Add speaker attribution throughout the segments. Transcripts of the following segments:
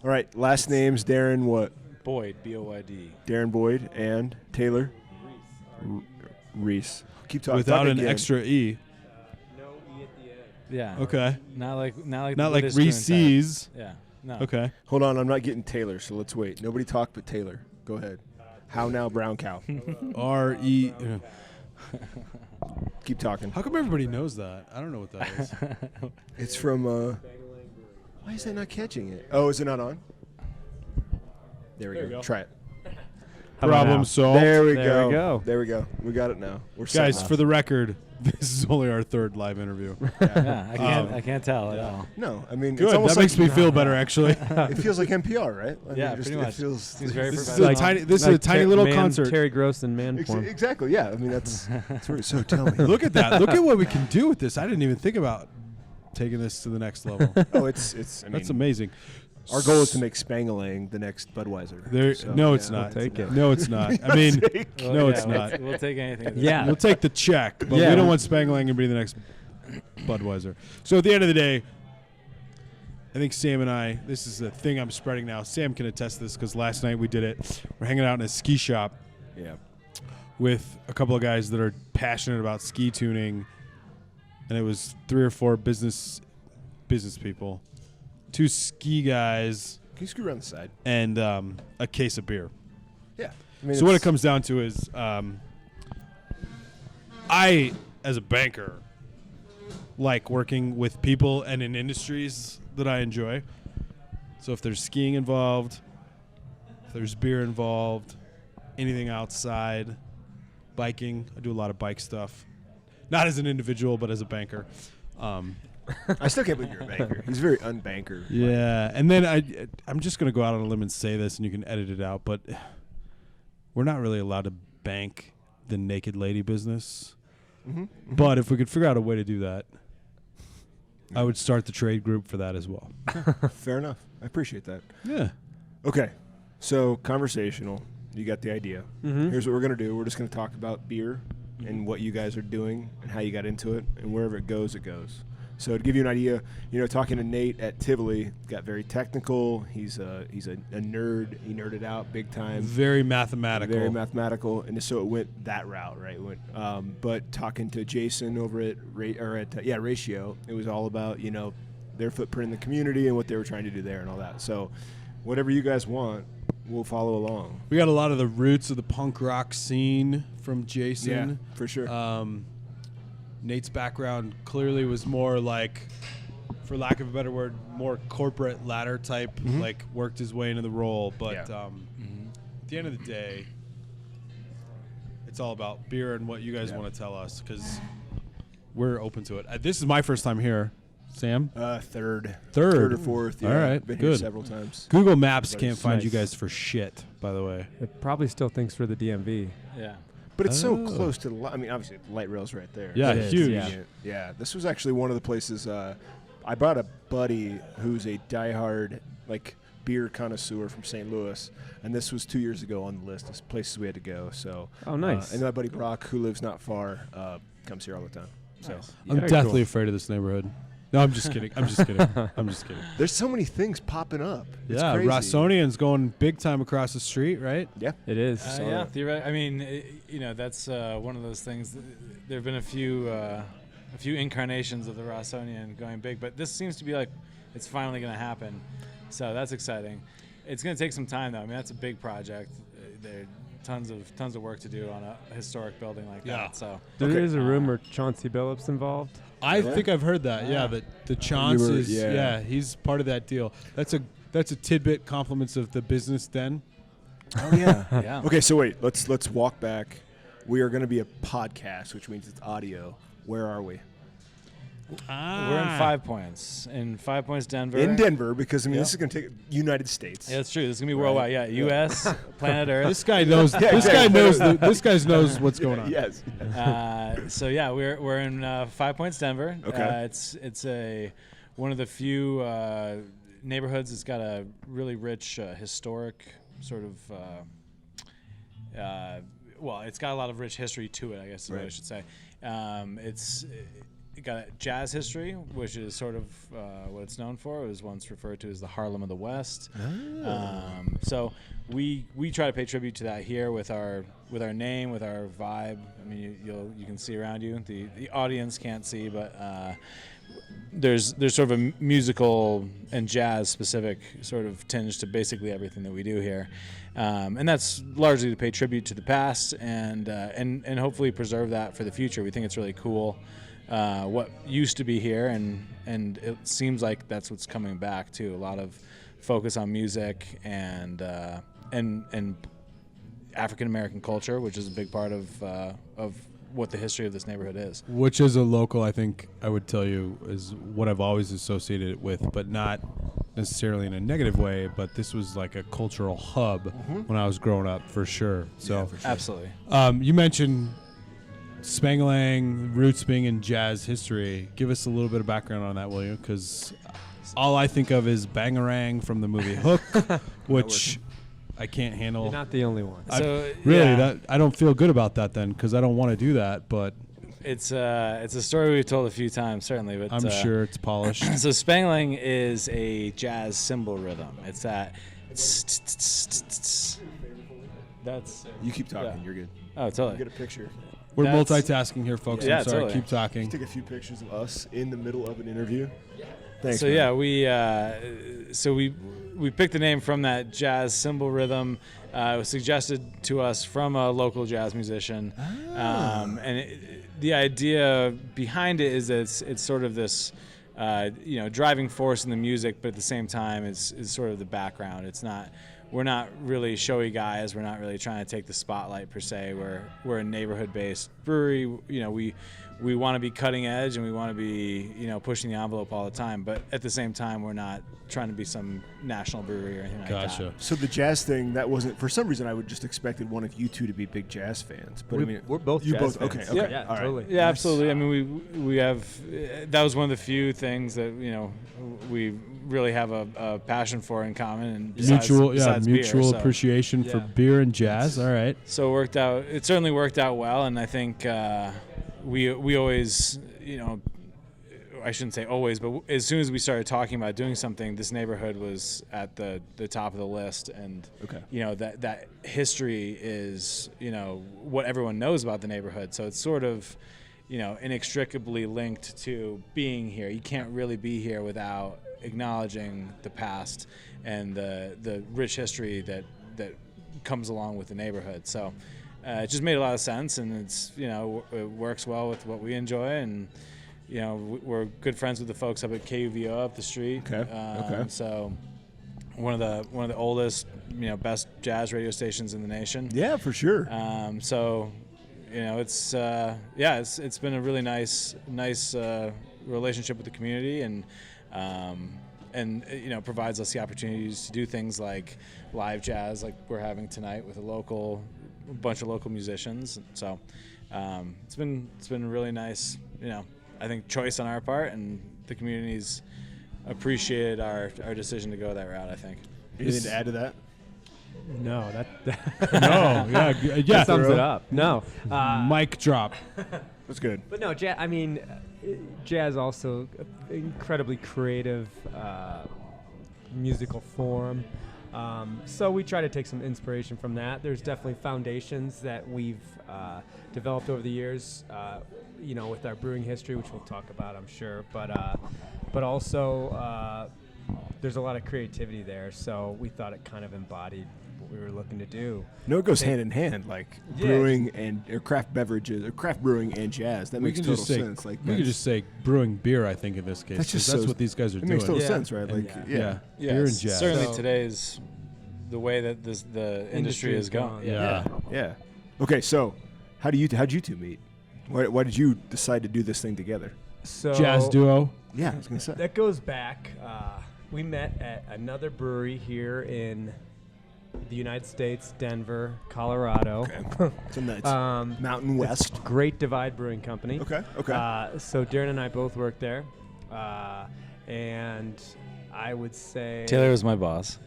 Speaker 1: All right, last names, Darren what?
Speaker 2: Boyd, B-O-Y-D.
Speaker 1: Darren Boyd and Taylor? Rees. Keep talking.
Speaker 3: Without an
Speaker 1: again.
Speaker 3: extra E.
Speaker 4: No E at the end.
Speaker 2: Yeah.
Speaker 3: Okay.
Speaker 2: Not like
Speaker 3: Not like
Speaker 2: Witherspoon
Speaker 3: Reese's.
Speaker 2: type. Yeah. No.
Speaker 3: Okay.
Speaker 1: Hold on, I'm not getting Taylor, so let's wait. Nobody talk but Taylor. Go ahead. How now, brown cow?
Speaker 3: R-E.
Speaker 1: Keep talking.
Speaker 3: How come everybody knows that? I don't know what that is.
Speaker 1: It's from. Why is that not catching it? Oh, is it not on? There we go. Try it.
Speaker 4: How about
Speaker 3: Problem
Speaker 4: now?
Speaker 3: solved.
Speaker 1: There we
Speaker 4: There
Speaker 1: go.
Speaker 4: we go.
Speaker 1: There we go. We got it now. We're set
Speaker 3: Guys,
Speaker 1: now.
Speaker 3: for the record, this is only our third live interview.
Speaker 2: Yeah, I can't tell at all.
Speaker 1: No, I mean,
Speaker 3: Good.
Speaker 1: it's almost
Speaker 3: That makes
Speaker 1: like,
Speaker 3: me feel better, actually.
Speaker 1: It feels like NPR, right? I
Speaker 2: Yeah,
Speaker 1: mean,
Speaker 2: pretty
Speaker 1: it
Speaker 2: much.
Speaker 1: feels.
Speaker 2: Seems very
Speaker 3: This is
Speaker 2: professional.
Speaker 3: a tiny. This is a tiny little concert.
Speaker 4: Terry Gross in man form.
Speaker 1: Exactly. Yeah. I mean, that's right. So tell me.
Speaker 3: Look at that. Look at what we can do with this. I didn't even think about taking this to the next level.
Speaker 1: Oh, it's. I mean,
Speaker 3: That's amazing.
Speaker 1: Our goal is to make Spangalang the next Budweiser.
Speaker 3: There,
Speaker 1: So,
Speaker 3: no, it's
Speaker 1: yeah.
Speaker 3: not.
Speaker 4: take it.
Speaker 3: No, it's not. I mean,
Speaker 2: Well,
Speaker 3: no,
Speaker 2: yeah,
Speaker 3: it's not.
Speaker 2: We'll take anything.
Speaker 4: Yeah.
Speaker 3: We'll take the check, but
Speaker 4: Yeah.
Speaker 3: we don't want Spangalang to be the next Budweiser. So at the end of the day, I think Sam and I, this is the thing I'm spreading now. Sam can attest to this because last night we did it. We're hanging out in a ski shop
Speaker 1: Yeah.
Speaker 3: with a couple of guys that are passionate about ski tuning, and it was 3 or 4 business people, 2 ski guys,
Speaker 1: Can you screw around the side?
Speaker 3: and a case of beer.
Speaker 1: Yeah. I mean,
Speaker 3: So what it
Speaker 1: it's-
Speaker 3: comes down to is, I, as a banker, like working with people and in industries that I enjoy. So if there's skiing involved, if there's beer involved, anything outside, biking. I do a lot of bike stuff. Not as an individual, but as a banker.
Speaker 1: I still can't believe you're a banker. He's very unbanker.
Speaker 3: Yeah, and then I'm just going to go out on a limb and say this, and you can edit it out, but we're not really allowed to bank the naked lady business.
Speaker 1: Mm-hmm.
Speaker 3: But if we could figure out a way to do that, I would start the trade group for that as well.
Speaker 1: Fair enough. I appreciate that.
Speaker 3: Yeah.
Speaker 1: Okay. So conversational. You got the idea.
Speaker 4: Mhm.
Speaker 1: Here's what we're going to do. We're just going to talk about beer and what you guys are doing and how you got into it, and wherever it goes, it goes. So to give you an idea, talking to Nate at Tivoli, got very technical. He's a nerd. He nerded out big time.
Speaker 3: Very mathematical.
Speaker 1: Very mathematical, and so it went that route, right? But talking to Jason over at Ratio, it was all about their footprint in the community and what they were trying to do there and all that. So whatever you guys want, we'll follow along.
Speaker 3: We got a lot of the roots of the punk rock scene from Jason.
Speaker 1: Yeah, for sure.
Speaker 3: Nate's background clearly was more like, for lack of a better word, more corporate ladder type, like worked his way into the role. But at the end of the day, it's all about beer and what you guys want to tell us, because we're open to it. This is my first time here. Sam?
Speaker 1: Third
Speaker 3: Third
Speaker 1: or fourth. Yeah,
Speaker 3: All right,
Speaker 1: been here
Speaker 3: good.
Speaker 1: several times.
Speaker 3: Google Maps
Speaker 1: But
Speaker 3: can't
Speaker 1: it's
Speaker 3: find
Speaker 4: nice.
Speaker 3: you guys for shit, by the way.
Speaker 4: It probably still thinks we're the DMV.
Speaker 2: Yeah.
Speaker 1: But it's so
Speaker 3: Oh.
Speaker 1: close to the obviously the light rail's right there.
Speaker 3: Yeah,
Speaker 4: It is,
Speaker 3: huge.
Speaker 4: yeah.
Speaker 1: Yeah, this was actually one of the places I brought a buddy who's a diehard beer connoisseur from St. Louis, and this was 2 years ago on the list of places we had to go. So
Speaker 4: Oh, nice.
Speaker 1: and my buddy Brock, who lives not far, comes here all the time. So
Speaker 3: I'm
Speaker 4: Very
Speaker 3: deathly
Speaker 4: cool.
Speaker 3: afraid of this neighborhood. No, I'm just kidding. I'm just kidding. I'm just kidding.
Speaker 1: there's so many things popping up. It's
Speaker 3: Yeah,
Speaker 1: crazy.
Speaker 3: Rossonian's going big time across the street, right?
Speaker 1: Yeah,
Speaker 4: It is.
Speaker 1: So-
Speaker 2: Yeah, I mean, that's one of those things. There have been a few incarnations of the Rossonian going big, but this seems to be like it's finally going to happen. So that's exciting. It's going to take some time, though. I mean, that's a big project. There tons of work to do on a historic building like
Speaker 3: Yeah.
Speaker 2: that. So
Speaker 4: There
Speaker 1: Okay.
Speaker 4: is a rumor Chauncey Billups involved.
Speaker 3: I
Speaker 1: Yeah.
Speaker 3: think I've heard that. Yeah, that the Chance
Speaker 1: You were-
Speaker 3: is
Speaker 1: yeah.
Speaker 3: he's part of that deal. That's a tidbit compliments of the business den.
Speaker 1: Oh yeah.
Speaker 2: yeah.
Speaker 1: Okay, so wait, let's walk back. We are going to be a podcast, which means it's audio. Where are we?
Speaker 2: We're in 5 Points. In 5 Points, Denver.
Speaker 1: In Denver, because
Speaker 2: Yeah.
Speaker 1: this is going to take United States.
Speaker 2: Yeah, that's true. This is gonna be worldwide. Yeah, U.S. planet Earth.
Speaker 3: This guy knows.
Speaker 1: Yeah,
Speaker 3: this
Speaker 1: exactly.
Speaker 3: guy knows. This guy knows what's going on.
Speaker 1: Yes.
Speaker 2: So yeah, we're in 5 Points, Denver.
Speaker 1: Okay.
Speaker 2: It's one of the few neighborhoods that's got a really rich historic sort of. Well, it's got a lot of rich history to it, I guess is what I
Speaker 1: Right.
Speaker 2: should say. got jazz history, which is sort of what it's known for. It was once referred to as the Harlem of the West. So we try to pay tribute to that here with our name, with our vibe. I mean, you can see around you. The audience can't see, but there's sort of a musical and jazz specific sort of tinge to basically everything that we do here. And that's largely to pay tribute to the past and hopefully preserve that for the future. We think it's really cool what used to be here, and it seems like that's what's coming back too. A lot of focus on music and African American culture, which is a big part of what the history of this neighborhood is.
Speaker 3: Which is a local, I think I would tell you, is what I've always associated it with, but not necessarily in a negative way, but this was like a cultural hub when I was growing up, for sure. So
Speaker 1: Yeah, for sure.
Speaker 2: Absolutely.
Speaker 3: You mentioned Spangalang roots being in jazz history. Give us a little bit of background on that, will you? Because all I think of is Bangarang from the movie Hook, which I can't handle.
Speaker 4: You're not the only one.
Speaker 3: That I don't feel good about that then, because I don't want to do that, but
Speaker 2: It's a story we've told a few times, certainly. But
Speaker 3: I'm sure it's polished.
Speaker 2: So Spangalang is a jazz cymbal rhythm. It's that. That's.
Speaker 1: You keep talking.
Speaker 2: Yeah.
Speaker 1: You're good.
Speaker 2: Oh, totally.
Speaker 1: Get a picture.
Speaker 3: We're
Speaker 2: That's-
Speaker 3: multitasking here, folks.
Speaker 2: Yeah,
Speaker 3: I'm sorry.
Speaker 2: totally.
Speaker 3: Keep talking.
Speaker 1: Take a few pictures of us in the middle of an interview. Thanks.
Speaker 2: So
Speaker 1: man.
Speaker 2: yeah, we picked the name from that jazz cymbal rhythm. It was suggested to us from a local jazz musician, and the idea behind it is that it's sort of this, driving force in the music, but at the same time, is sort of the background. It's not. We're not really showy guys. We're not really trying to take the spotlight per se. We're a neighborhood-based brewery. We want to be cutting edge and we want to be, pushing the envelope all the time. But at the same time, we're not trying to be some national brewery or anything like
Speaker 3: Gotcha.
Speaker 2: that.
Speaker 1: So the jazz thing, that wasn't, for some reason I would just expected one of you two to be big jazz fans. But I mean,
Speaker 4: We're both
Speaker 1: you
Speaker 4: jazz
Speaker 1: both
Speaker 4: fans.
Speaker 1: okay.
Speaker 4: Yeah,
Speaker 1: All right.
Speaker 4: totally.
Speaker 2: Yeah, absolutely. I mean, we have. That was one of the few things that we really have a passion for in common, and besides
Speaker 3: mutual
Speaker 2: beer, so.
Speaker 3: appreciation for
Speaker 4: Yeah.
Speaker 3: beer and jazz. All right.
Speaker 2: So it worked out. It certainly worked out well, and I think we always, I shouldn't say always, but as soon as we started talking about doing something, this neighborhood was at the top of the list, and that history is what everyone knows about the neighborhood. So it's sort of inextricably linked to being here. You can't really be here without acknowledging the past and the rich history that comes along with the neighborhood. So it just made a lot of sense, and it's it works well with what we enjoy, and we're good friends with the folks up at KUVO up the street.
Speaker 1: Okay.
Speaker 2: So one of the oldest best jazz radio stations in the nation.
Speaker 1: Yeah, for sure.
Speaker 2: So it's been a really nice relationship with the community, and provides us the opportunities to do things like live jazz, like we're having tonight with a bunch of local musicians. So it's been a really nice, I think, choice on our part, and the community's appreciated our decision to go that route, I think.
Speaker 1: Anything to add to that?
Speaker 4: No,
Speaker 3: No. Yeah.
Speaker 4: that sums it up. No.
Speaker 3: Mic drop.
Speaker 1: That's good.
Speaker 4: But no, jazz also incredibly creative musical form. So we try to take some inspiration from that. There's definitely foundations that we've developed over the years, with our brewing history, which we'll talk about, I'm sure. But also there's a lot of creativity there. So we thought it kind of embodied what we were looking to do.
Speaker 1: No, it goes hand in hand, like brewing or craft beverages, or craft brewing and jazz. That makes total sense. Like
Speaker 3: we could just say brewing beer. I think in this case, that's what these guys are
Speaker 1: it
Speaker 3: doing.
Speaker 1: makes total sense, right? Like,
Speaker 3: Yeah.
Speaker 2: Yeah,
Speaker 3: beer and jazz.
Speaker 2: certainly
Speaker 4: So-
Speaker 2: today's the way that the industry is going.
Speaker 3: Yeah.
Speaker 1: Okay, so how'd you two meet? Why did you decide to do this thing together?
Speaker 4: So
Speaker 3: Jazz duo.
Speaker 1: Yeah, I was gonna say.
Speaker 4: that goes back. We met at another brewery here in the United States, Denver, Colorado.
Speaker 1: Okay. So that's Mountain West.
Speaker 4: Great Divide Brewing Company.
Speaker 1: Okay.
Speaker 4: So Darren and I both worked there, and I would say
Speaker 2: Taylor was my boss.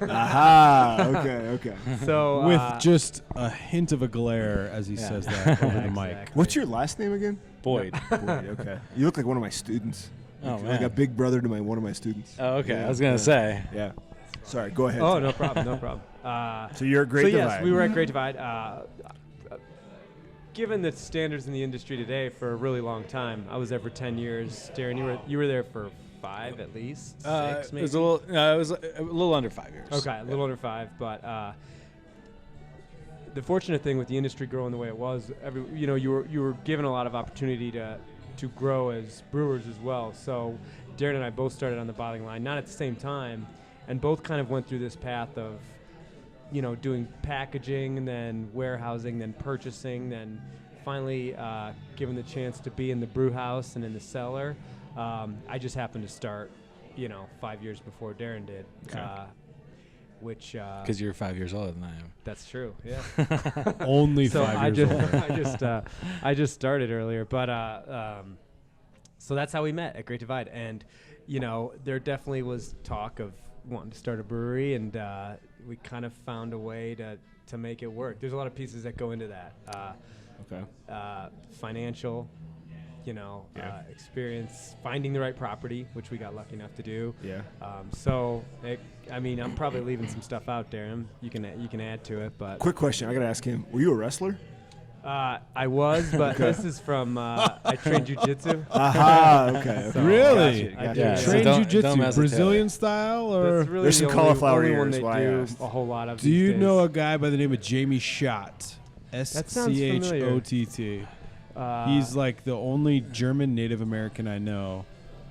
Speaker 1: Aha. Okay.
Speaker 4: So
Speaker 3: With just a hint of a glare as he says that over the mic.
Speaker 4: Exactly.
Speaker 1: What's your last name again?
Speaker 2: Boyd.
Speaker 1: Boyd, okay. You look like one of my students.
Speaker 2: Oh,
Speaker 1: Like
Speaker 2: man.
Speaker 1: a big brother to one of my students.
Speaker 2: Oh, okay.
Speaker 1: Yeah,
Speaker 2: I was gonna say.
Speaker 1: Yeah. Sorry, go ahead.
Speaker 4: Oh, no problem.
Speaker 1: So you're at Great
Speaker 4: so
Speaker 1: Divide.
Speaker 4: yes, we were at Great Divide. Given the standards in the industry today, for a really long time, I was there for 10 years. Darren, you were there for 5 at least, 6 maybe.
Speaker 2: It was a little under 5 years.
Speaker 4: Okay, a little under 5, but the fortunate thing with the industry growing the way it was, you were given a lot of opportunity to grow as brewers as well. So Darren and I both started on the bottling line, not at the same time, and both kind of went through this path of, doing packaging and then warehousing, then purchasing, then finally given the chance to be in the brew house and in the cellar. I just happened to start, 5 years before Darren did, which
Speaker 2: Because you're 5 years older than I am.
Speaker 4: that's true. Yeah.
Speaker 3: Only
Speaker 4: So
Speaker 3: 5 years older.
Speaker 4: I just started earlier, but so that's how we met at Great Divide, and there definitely was talk of wanting to start a brewery, and we kind of found a way to make it work. There's a lot of pieces that go into that.
Speaker 1: Okay.
Speaker 4: Financial, experience, finding the right property, which we got lucky enough to do.
Speaker 1: Yeah.
Speaker 4: I'm probably leaving some stuff out, Darren. You can add to it, but
Speaker 1: Quick question. I got to ask him. Were you a wrestler?
Speaker 4: I was, but this is from I trained jujitsu.
Speaker 1: Aha. Okay.
Speaker 4: So-
Speaker 3: Really?
Speaker 1: Gotcha,
Speaker 4: I
Speaker 1: gotcha.
Speaker 4: did. Yeah.
Speaker 3: Train
Speaker 2: So don't
Speaker 3: jiu-jitsu,
Speaker 2: mess with
Speaker 3: Brazilian style, or
Speaker 4: That's really
Speaker 1: There's
Speaker 4: the
Speaker 1: some
Speaker 4: only
Speaker 1: cauliflower
Speaker 4: one
Speaker 1: ears,
Speaker 4: they
Speaker 1: why I
Speaker 4: do
Speaker 1: asked.
Speaker 4: a whole lot of.
Speaker 3: do
Speaker 4: these
Speaker 3: you
Speaker 4: days.
Speaker 3: know a guy by the name of Jamie Schott?
Speaker 4: sounds familiar.
Speaker 3: SCHOTT. He's like the only German Native American I know,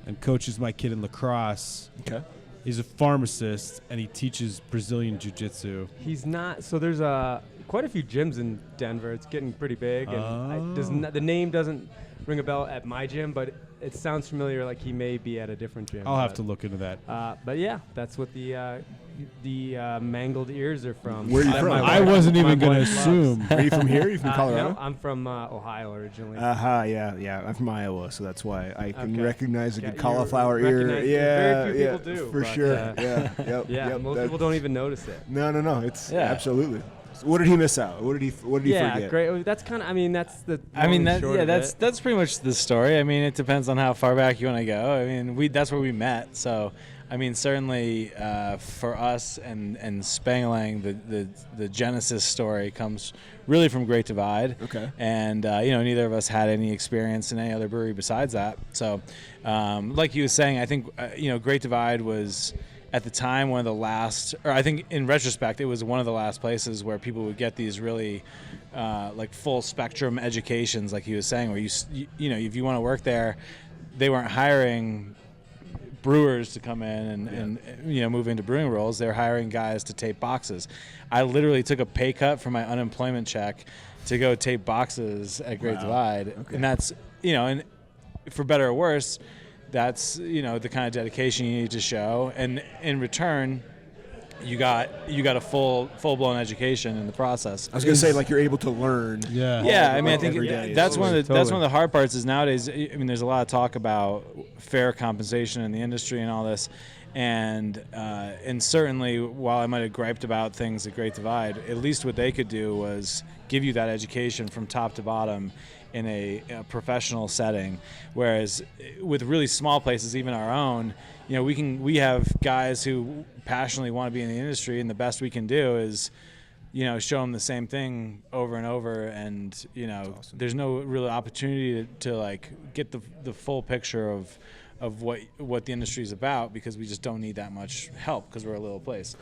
Speaker 3: and coaches my kid in lacrosse.
Speaker 1: Okay.
Speaker 3: He's a pharmacist, and he teaches Brazilian jiu-jitsu.
Speaker 4: He's not. So there's quite a few gyms in Denver. It's getting pretty big, and the name doesn't ring a bell at my gym, but it sounds familiar. Like he may be at a different gym.
Speaker 3: I'll have to look into that.
Speaker 4: But yeah, that's what the mangled ears are from.
Speaker 1: Where are you
Speaker 4: That
Speaker 1: from?
Speaker 4: my
Speaker 3: I
Speaker 4: wife-
Speaker 3: wasn't
Speaker 4: my
Speaker 3: even going to
Speaker 4: wife loves.
Speaker 3: assume.
Speaker 1: Are you from here? Are you from Colorado?
Speaker 4: No, I'm from Ohio originally.
Speaker 1: Yeah. I'm from Iowa, so that's why I can
Speaker 4: Okay.
Speaker 1: recognize a
Speaker 4: Okay,
Speaker 1: good
Speaker 4: you
Speaker 1: cauliflower ear.
Speaker 4: recognize-
Speaker 1: Yeah,
Speaker 4: very few people do,
Speaker 1: for
Speaker 4: but,
Speaker 1: sure.
Speaker 4: yeah,
Speaker 1: Yep.
Speaker 4: most people don't even notice it.
Speaker 1: No. It's
Speaker 2: Yeah.
Speaker 1: absolutely. So what did he miss out? What did he forget?
Speaker 4: Great. That's kind of. I mean, that's the.
Speaker 2: That's pretty much the story. I mean, it depends on how far back you want to go. I mean, that's where we met. So, I mean, certainly for us and Spangalang, the genesis story comes really from Great Divide.
Speaker 1: Okay.
Speaker 2: And neither of us had any experience in any other brewery besides that. So, like you were saying, I think Great Divide was, at the time, one of the last, or I think in retrospect, it was one of the last places where people would get these really like full spectrum educations, like he was saying, where if you want to work there, they weren't hiring brewers to come in and move into brewing roles. They're hiring guys to tape boxes. I literally took a pay cut from my unemployment check to go tape boxes at Great Divide.
Speaker 1: Okay.
Speaker 2: And that's, and for better or worse, that's the kind of dedication you need to show, and in return you got a full-blown education in the process.
Speaker 1: I was gonna say, like, you're able to learn.
Speaker 2: Yeah, I mean, I think
Speaker 1: every day.
Speaker 2: that's one of
Speaker 4: Totally.
Speaker 2: the hard parts is nowadays. I mean, there's a lot of talk about fair compensation in the industry and all this, and certainly while I might have griped about things at Great Divide, at least what they could do was give you that education from top to bottom in a professional setting. Whereas with really small places, even our own, we have guys who passionately want to be in the industry, and the best we can do is show them the same thing over and over, and
Speaker 1: awesome.
Speaker 2: There's no real opportunity to like get the full picture of what the industry is about, because we just don't need that much help because we're a little place.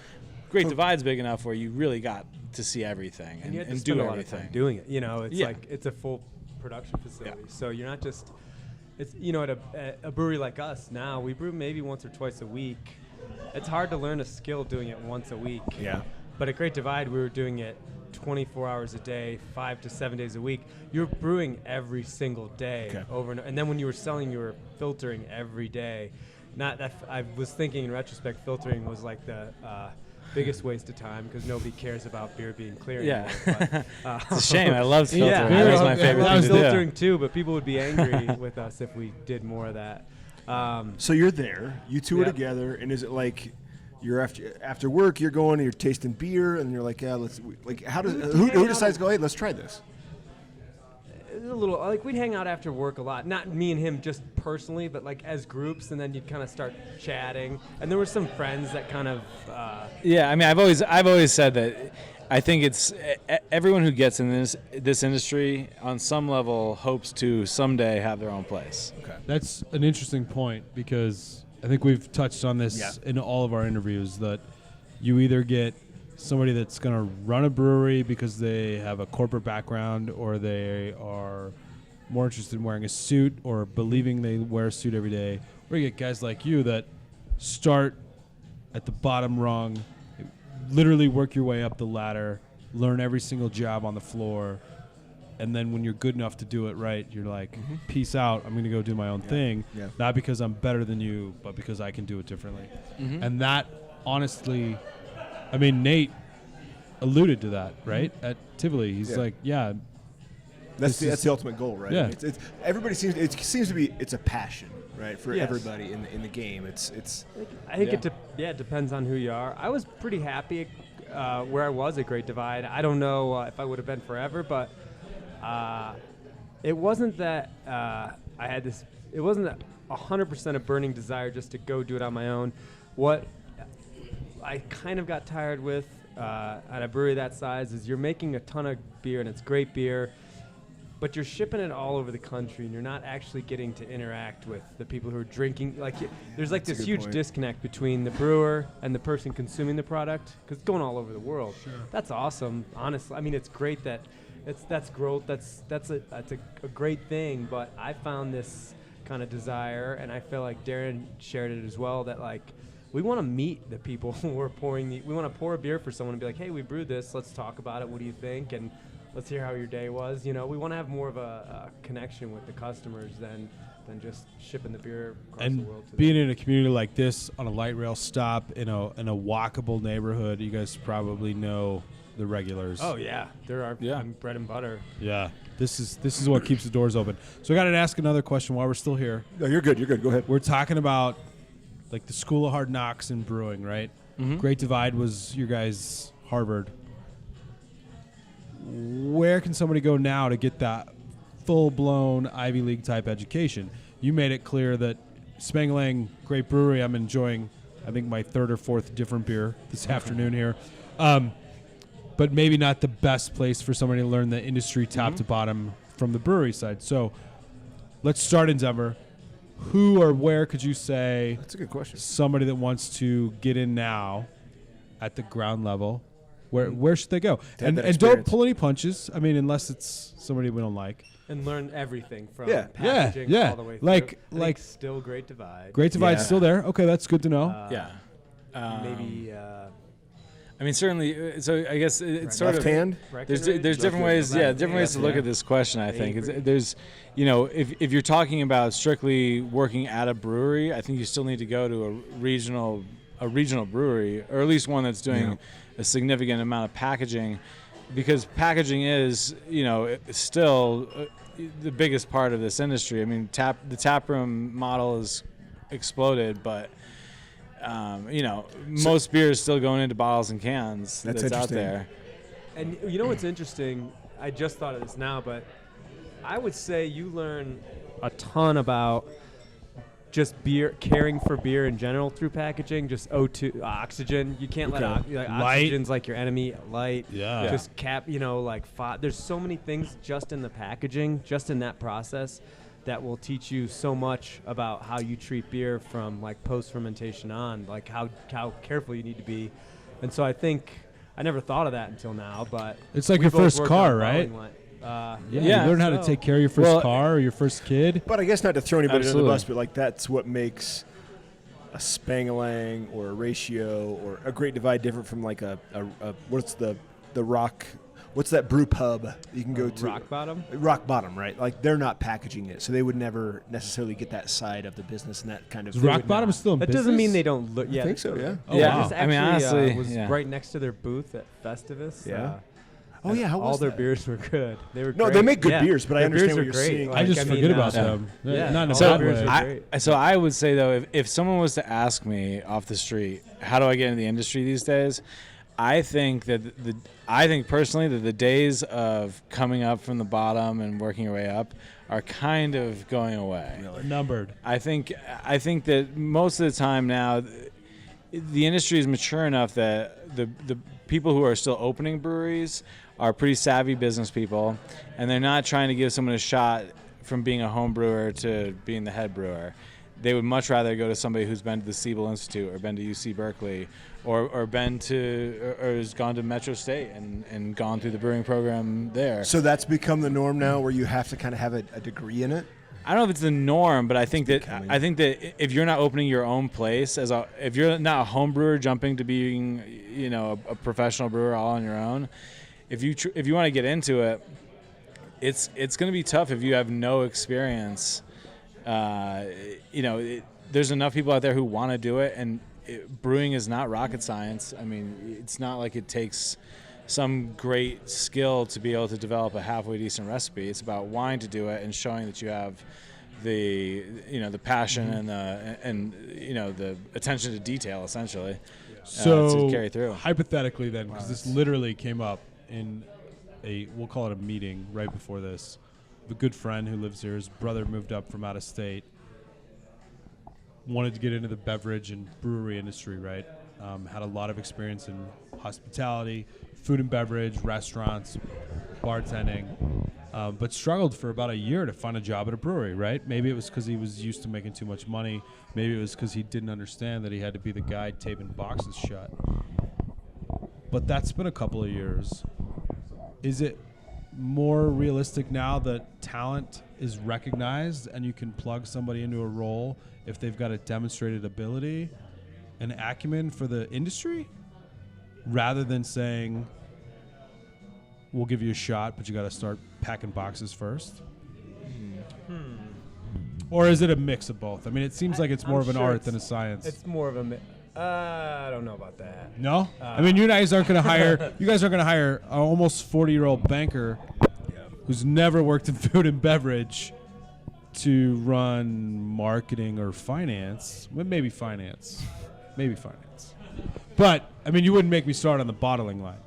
Speaker 2: Great Divide's big enough where you really got to see everything
Speaker 4: And you have to
Speaker 2: and
Speaker 4: spend
Speaker 2: do
Speaker 4: a lot of
Speaker 2: everything.
Speaker 4: time doing it. It's
Speaker 2: Yeah.
Speaker 4: like it's a full production facility.
Speaker 2: Yeah.
Speaker 4: So you're not just. It's at a brewery like us now, we brew maybe once or twice a week. It's hard to learn a skill doing it once a week.
Speaker 1: Yeah.
Speaker 4: But at Great Divide, we were doing it 24 hours a day, 5 to 7 days a week. You're brewing every single day over and then when you were selling, you were filtering every day. Not that I was thinking in retrospect, filtering was like the biggest waste of time because nobody cares about beer being clear
Speaker 2: Yeah.
Speaker 4: anymore. But,
Speaker 2: It's a shame. I love filtering.
Speaker 4: Yeah,
Speaker 2: That was my
Speaker 3: I
Speaker 2: favorite
Speaker 4: I
Speaker 2: thing
Speaker 4: was
Speaker 2: to do.
Speaker 4: filtering too, but people would be angry with us if we did more of that.
Speaker 1: So you're there. You two are
Speaker 4: Yep.
Speaker 1: together, and is it like you're after work, you're going and you're tasting beer, and you're like, yeah, how does who decides to go, hey, let's try this?
Speaker 4: It was a little like we'd hang out after work a lot. Not me and him just personally, but like as groups, and then you'd kind of start chatting. And there were some friends that kind of.
Speaker 2: Yeah, I mean, I've always said that. I think it's everyone who gets in this industry on some level hopes to someday have their own place.
Speaker 3: Okay. That's an interesting point because I think we've touched on this in all of our interviews that you either get somebody that's going to run a brewery because they have a corporate background or they are more interested in wearing a suit or believing they wear a suit every day, or you get guys like you that start at the bottom rung, literally work your way up the ladder, learn every single job on the floor, and then when you're good enough to do it right, you're like, peace out, I'm going to go do my own thing, not because I'm better than you, but because I can do it differently. And that, honestly, I mean, Nate alluded to that, right? At Tivoli, he's like,
Speaker 1: that's the ultimate goal, right?
Speaker 3: Yeah.
Speaker 1: I mean, it's everybody seems to be it's a passion, right, for everybody in the game. It's
Speaker 4: I think it depends on who you are. I was pretty happy where I was at Great Divide. I don't know if I would have been forever, but it wasn't that I had this. It wasn't 100% a burning desire just to go do it on my own. What I kind of got tired with at a brewery that size is you're making a ton of beer and it's great beer, but you're shipping it all over the country and you're not actually getting to interact with the people who are drinking. Like there's like this huge disconnect between the brewer and the person consuming the product because it's going all over the world. Sure. That's awesome, honestly. I mean, it's great that that's growth. That's a great thing. But I found this kind of desire, and I feel like Darren shared it as well. That like we want to meet the people who are pouring. We want to pour a beer for someone and be like, hey, we brewed this. Let's talk about it. What do you think? And let's hear how your day was. You know, we want to have more of a connection with the customers than just shipping the beer across the world. To
Speaker 3: being in a community like this on a light rail stop in a walkable neighborhood, you guys probably know the regulars.
Speaker 4: Oh yeah, there are bread and butter.
Speaker 3: Yeah, this is what keeps the doors open. So I got to ask another question while we're still here.
Speaker 1: No, you're good. Go ahead.
Speaker 3: We're talking about like the School of Hard Knocks in brewing, right? Mm-hmm. Great Divide was your guys' Harvard. Where can somebody go now to get that full-blown Ivy League type education? You made it clear that Spangalang, great brewery. I'm enjoying, I think, my third or fourth different beer this afternoon here. But maybe not the best place for somebody to learn the industry top to bottom from the brewery side. So let's start in Denver. Who or where could you say
Speaker 1: that's a good question.
Speaker 3: Somebody that wants to get in now at the ground level, where should they go? And don't pull any punches. I mean, unless it's somebody we don't like.
Speaker 4: And learn everything from
Speaker 3: packaging
Speaker 4: all the way through. Like still Great Divide.
Speaker 3: Great Divide's still there. Okay, that's good to know.
Speaker 4: Maybe.
Speaker 2: I mean, certainly. So I guess it's sort
Speaker 1: left hand.
Speaker 2: There's different ways. Different ways to look at this question. I think there's, if you're talking about strictly working at a brewery, I think you still need to go to a regional brewery, or at least one that's doing a significant amount of packaging, because packaging is still the biggest part of this industry. I mean, the taproom model has exploded, but most beer is still going into bottles and cans that's out there.
Speaker 4: And you know what's interesting? I just thought of this now, but I would say you learn a ton about just beer, caring for beer in general through packaging, just O2, oxygen. You can't let oxygen's like your enemy. Light.
Speaker 3: Yeah.
Speaker 4: Just there's so many things just in the packaging, just in that process, that will teach you so much about how you treat beer from like post-fermentation on, like how careful you need to be. And so I think I never thought of that until now, but
Speaker 3: it's like your first car, right? You learn how to take care of your first car or your first kid.
Speaker 1: But I guess not to throw anybody under the bus, but like that's what makes a Spangalang or a Ratio or a Great Divide different from like a what's the rock. What's that brew pub you can go to?
Speaker 4: Rock Bottom?
Speaker 1: Rock Bottom, right? Like, they're not packaging it, so they would never necessarily get that side of the business and that kind of...
Speaker 3: Rock Bottom is still in business?
Speaker 4: That doesn't mean they don't look...
Speaker 1: I think so, yeah.
Speaker 3: Oh, wow.
Speaker 4: Actually, I mean, honestly... was right next to their booth at Festivus.
Speaker 1: Yeah. Oh, yeah, how was
Speaker 4: all their
Speaker 1: that?
Speaker 4: beers were good. They were
Speaker 1: No,
Speaker 4: great.
Speaker 1: they make good
Speaker 4: Yeah.
Speaker 1: beers, but I
Speaker 4: Their
Speaker 1: understand
Speaker 4: beers
Speaker 1: what
Speaker 4: are
Speaker 1: you're
Speaker 4: great.
Speaker 1: saying.
Speaker 4: Like,
Speaker 3: I just forget about
Speaker 2: yeah.
Speaker 3: them.
Speaker 4: Yeah.
Speaker 3: Not in a
Speaker 4: All
Speaker 3: bad
Speaker 4: their beers
Speaker 3: way.
Speaker 4: are great.
Speaker 2: So I would say though, if someone was to ask me off the street, how do I get into the industry these days? I think personally that the days of coming up from the bottom and working your way up are kind of going away.
Speaker 3: Numbered.
Speaker 2: I think that most of the time now, the industry is mature enough that the people who are still opening breweries are pretty savvy business people, and they're not trying to give someone a shot from being a home brewer to being the head brewer. They would much rather go to somebody who's been to the Siebel Institute or been to UC Berkeley or been to or has gone to Metro State and gone through the brewing program there.
Speaker 1: So that's become the norm now, where you have to kind of have a degree in it.
Speaker 2: I don't know if it's the norm, but I think that if you're not opening your own place if you're not a home brewer jumping to being a professional brewer all on your own, if you want to get into it, it's going to be tough if you have no experience. There's enough people out there who want to do it, and brewing is not rocket science. I mean, it's not like it takes some great skill to be able to develop a halfway decent recipe. It's about wanting to do it and showing that you have the passion and the attention to detail, essentially,
Speaker 3: So
Speaker 2: to carry through.
Speaker 3: hypothetically then, because this literally came up in we'll call it a meeting right before this. A good friend who lives here, his brother moved up from out of state, wanted to get into the beverage and brewery industry, right? Had a lot of experience in hospitality, food and beverage, restaurants, bartending, but struggled for about a year to find a job at a brewery, right? Maybe it was because he was used to making too much money. Maybe it was because he didn't understand that he had to be the guy taping boxes shut. But that's been a couple of years. Is it more realistic now that talent is recognized and you can plug somebody into a role if they've got a demonstrated ability and acumen for the industry, rather than saying, we'll give you a shot, but you got to start packing boxes first? Or is it a mix of both? I mean, it seems like it's more of an art than a science.
Speaker 4: It's more of a I don't know about that.
Speaker 3: No? I mean, you guys aren't going to hire an almost 40-year-old banker who's never worked in food and beverage to run marketing or finance. Well, maybe finance. But, I mean, you wouldn't make me start on the bottling line.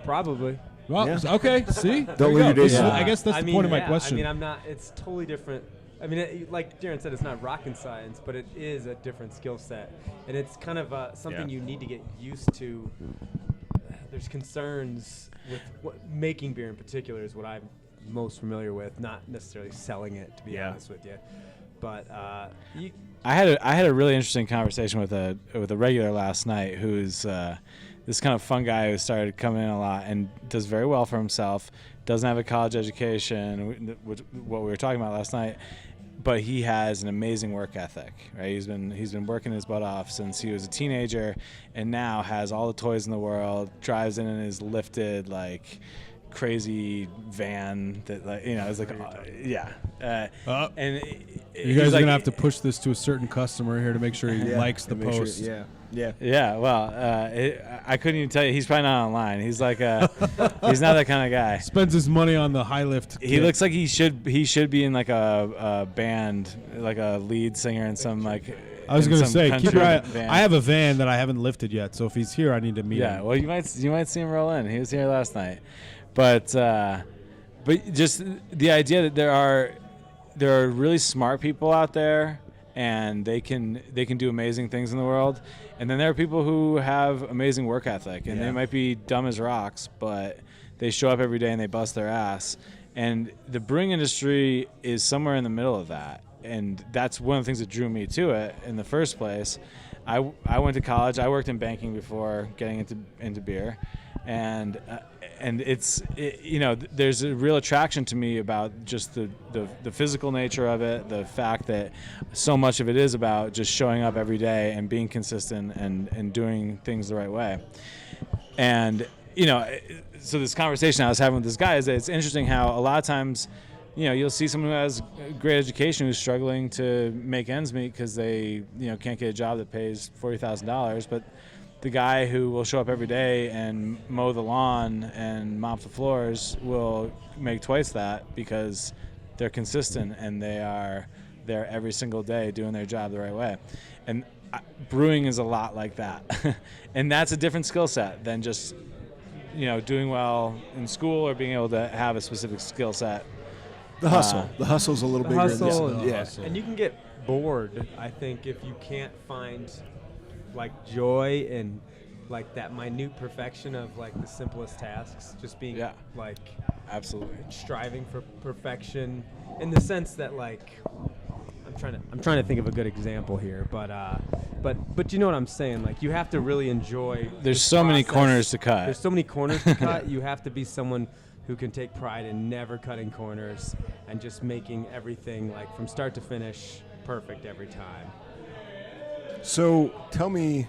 Speaker 4: Probably.
Speaker 3: Well,
Speaker 1: Yeah.
Speaker 3: okay, see? There
Speaker 1: Don't
Speaker 3: you
Speaker 1: leave
Speaker 3: go.
Speaker 1: your days
Speaker 3: This is-
Speaker 1: off.
Speaker 3: I guess that's the point of my question.
Speaker 4: I mean, it's totally different. I mean, like Darren said, it's not rocket science, but it is a different skill set. And it's kind of something you need to get used to. There's concerns with making beer in particular is what I'm most familiar with, not necessarily selling it, to be honest with you. But
Speaker 2: I had a really interesting conversation with a regular last night who's this kind of fun guy who started coming in a lot and does very well for himself, doesn't have a college education, what we were talking about last night, but he has an amazing work ethic, right? He's been working his butt off since he was a teenager, and now has all the toys in the world, drives in his lifted, like, crazy van that, like, is like, and
Speaker 3: You guys are going to have to push this to a certain customer here to make sure he likes the
Speaker 1: Make sure-
Speaker 3: post.
Speaker 2: Yeah, well, I couldn't even tell you. He's probably not online. He's like he's not that kind of guy.
Speaker 3: Spends his money on the high lift.
Speaker 2: He looks like he should be in like a band, like a lead singer in some like.
Speaker 3: I was going to say, keep your eye.
Speaker 2: Band.
Speaker 3: I have a van that I haven't lifted yet, so if he's here, I need to meet him.
Speaker 2: Yeah, well, you might see him roll in. He was here last night, but just the idea that there are really smart people out there, and they can do amazing things in the world. And then there are people who have amazing work ethic, and they might be dumb as rocks, but they show up every day and they bust their ass. And the brewing industry is somewhere in the middle of that. And that's one of the things that drew me to it in the first place. I went to college. I worked in banking before getting into beer. And there's a real attraction to me about just the physical nature of it, the fact that so much of it is about just showing up every day and being consistent and doing things the right way. And, so this conversation I was having with this guy is that it's interesting how a lot of times, you'll see someone who has a great education who's struggling to make ends meet because they, can't get a job that pays $40,000, but the guy who will show up every day and mow the lawn and mop the floors will make twice that because they're consistent and they are there every single day doing their job the right way. And brewing is a lot like that. And that's a different skill set than just, doing well in school or being able to have a specific skill set.
Speaker 1: The hustle. The hustle's a little bigger.
Speaker 4: Hustle, and you can get bored, I think, if you can't find like joy in like that minute perfection of like the simplest tasks, just being like
Speaker 2: absolutely
Speaker 4: striving for perfection in the sense that like I'm trying to think of a good example here, but you know what I'm saying, like you have to really enjoy
Speaker 2: there's so many corners to cut.
Speaker 4: There's so many corners to cut. You have to be someone who can take pride in never cutting corners and just making everything like from start to finish perfect every time.
Speaker 1: So tell me,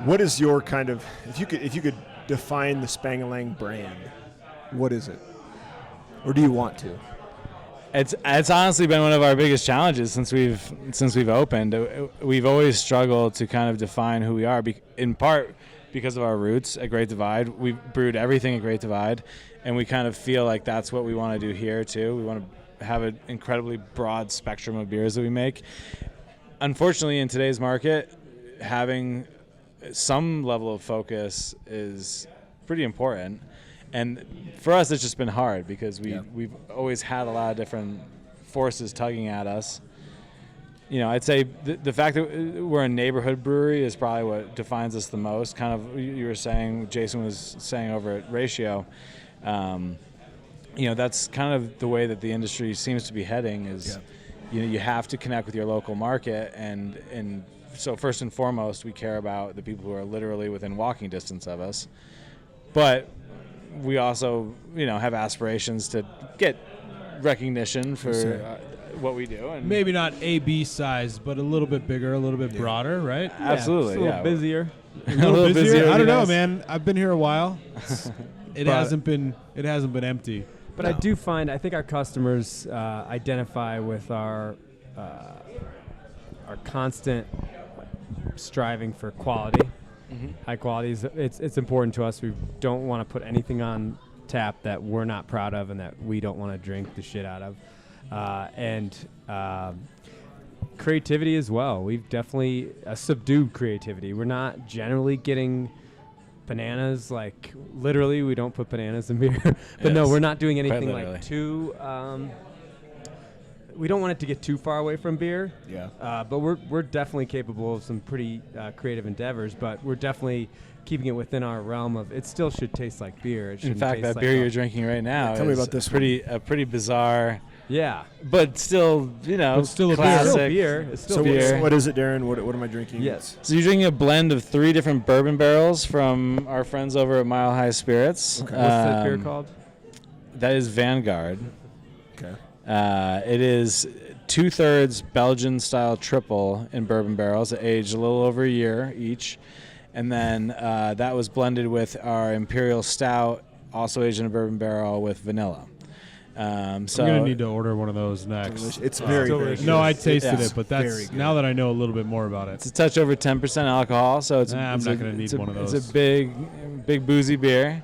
Speaker 1: what is your kind of, if you could define the Spangalang brand, what is it? Or do you want to?
Speaker 2: It's honestly been one of our biggest challenges since we've opened. We've always struggled to kind of define who we are, in part because of our roots at Great Divide. We've brewed everything at Great Divide, and we kind of feel like that's what we want to do here too. We want to have an incredibly broad spectrum of beers that we make. Unfortunately, in today's market, having some level of focus is pretty important. And for us, it's just been hard because we've always had a lot of different forces tugging at us. I'd say the fact that we're a neighborhood brewery is probably what defines us the most. Kind of, you were saying, Jason was saying over at Ratio, that's kind of the way that the industry seems to be heading is, you have to connect with your local market. And so first and foremost, we care about the people who are literally within walking distance of us. But we also, have aspirations to get recognition for what we do. And
Speaker 3: maybe not A-B size, but a little bit bigger, a little bit broader, right?
Speaker 2: Absolutely,
Speaker 4: a little busier.
Speaker 3: A little busier. I don't know, man. I've been here a while. It hasn't been empty.
Speaker 4: But I do find, I think our customers identify with our constant striving for quality. High quality it's important to us. We don't want to put anything on tap that we're not proud of and that we don't want to drink the shit out of. And creativity as well. We've definitely subdued creativity. We're not generally getting bananas, like literally we don't put bananas in beer. But no, we're not doing anything like too we don't want it to get too far away from beer. But we're definitely capable of some pretty creative endeavors, but we're definitely keeping it within our realm of it still should taste like beer.
Speaker 2: In fact, that beer you're drinking right now
Speaker 1: tell me about this
Speaker 2: a pretty bizarre, but still,
Speaker 3: still
Speaker 2: classic.
Speaker 3: a
Speaker 4: beer. It's still
Speaker 1: So
Speaker 4: beer.
Speaker 1: what is it, Darren? What am I drinking?
Speaker 4: Yes.
Speaker 2: So you're drinking a blend of 3 different bourbon barrels from our friends over at Mile High Spirits.
Speaker 1: Okay.
Speaker 4: What's that beer called?
Speaker 2: That is Vanguard.
Speaker 1: Okay.
Speaker 2: It is 2/3 Belgian-style triple in bourbon barrels, aged a little over a year each. And then that was blended with our Imperial Stout, also aged in a bourbon barrel with vanilla. So
Speaker 3: I'm going to need to order one of those next.
Speaker 1: It's very
Speaker 4: delicious.
Speaker 3: No, I tasted
Speaker 2: Yeah.
Speaker 3: it, but
Speaker 1: Very
Speaker 3: that's
Speaker 1: good.
Speaker 3: now that I know a little bit more about it.
Speaker 2: it's a touch over 10% alcohol, so it's
Speaker 3: I'm
Speaker 2: it's
Speaker 3: not
Speaker 2: a-
Speaker 3: gonna need
Speaker 2: it's a-
Speaker 3: one of
Speaker 2: It's
Speaker 3: those.
Speaker 2: a big boozy beer,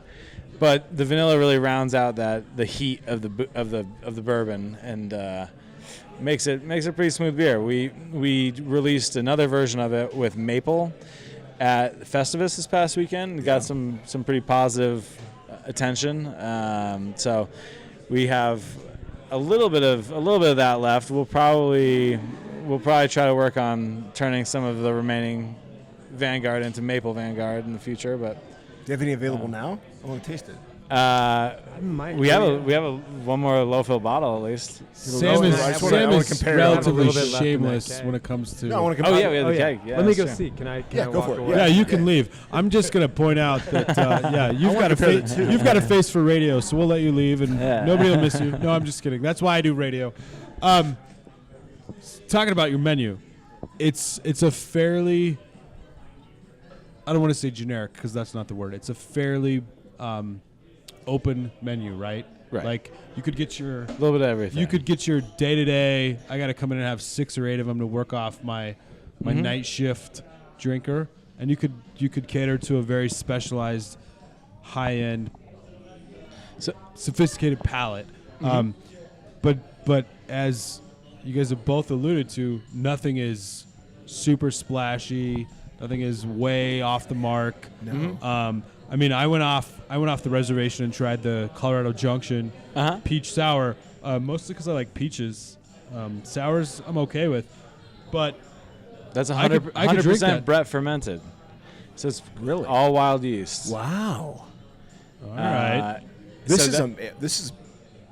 Speaker 2: but the vanilla really rounds out the heat of the bourbon and makes it a pretty smooth beer. We released another version of it with maple at Festivus this past weekend. Got some pretty positive attention. So we have a little bit of that left. We'll probably try to work on turning some of the remaining Vanguard into Maple Vanguard in the future. But
Speaker 1: Do you have any available now? I want to taste it.
Speaker 2: we have one more low fill bottle at least.
Speaker 3: Sam
Speaker 1: I
Speaker 3: is,
Speaker 1: just wanna- I
Speaker 3: Sam
Speaker 1: wanna
Speaker 3: is
Speaker 1: compare it.
Speaker 3: relatively
Speaker 4: I have a little bit left in that
Speaker 3: shameless
Speaker 4: keg.
Speaker 3: when it comes to.
Speaker 1: No, I want to
Speaker 2: Oh
Speaker 1: compare.
Speaker 2: yeah, we have the
Speaker 4: yeah.
Speaker 2: keg. Yeah,
Speaker 4: Let me go
Speaker 2: sure.
Speaker 4: see. Can I
Speaker 1: go
Speaker 4: walk
Speaker 1: for it.
Speaker 4: away?
Speaker 3: Yeah, you can leave. I'm just gonna point out that you've
Speaker 1: wanna
Speaker 3: got a
Speaker 1: compare the two.
Speaker 3: you've got a face for radio, so we'll let you leave, and
Speaker 2: Yeah.
Speaker 3: nobody will miss you. No, I'm just kidding. That's why I do radio. Talking about your menu, it's a fairly, I don't want to say generic because that's not the word. It's a fairly open menu, right?
Speaker 2: Right.
Speaker 3: Like you could get your
Speaker 2: A little bit of everything.
Speaker 3: You could get your day-to-day, I got to come in and have 6 or 8 of them to work off my
Speaker 2: Mhm.
Speaker 3: night shift drinker. and you could cater to a very specialized, high-end, sophisticated palate. But as you guys have both alluded to, nothing is super splashy. Nothing is way off the mark.
Speaker 1: No.
Speaker 3: I mean, I went off the reservation and tried the Colorado Junction peach sour, mostly because I like peaches. Sours I'm okay with, but
Speaker 2: That's
Speaker 3: I could
Speaker 2: 100%
Speaker 3: drink that.
Speaker 2: Brett fermented. So it's
Speaker 1: Really?
Speaker 2: all wild yeast.
Speaker 1: Wow.
Speaker 3: all right.
Speaker 1: This is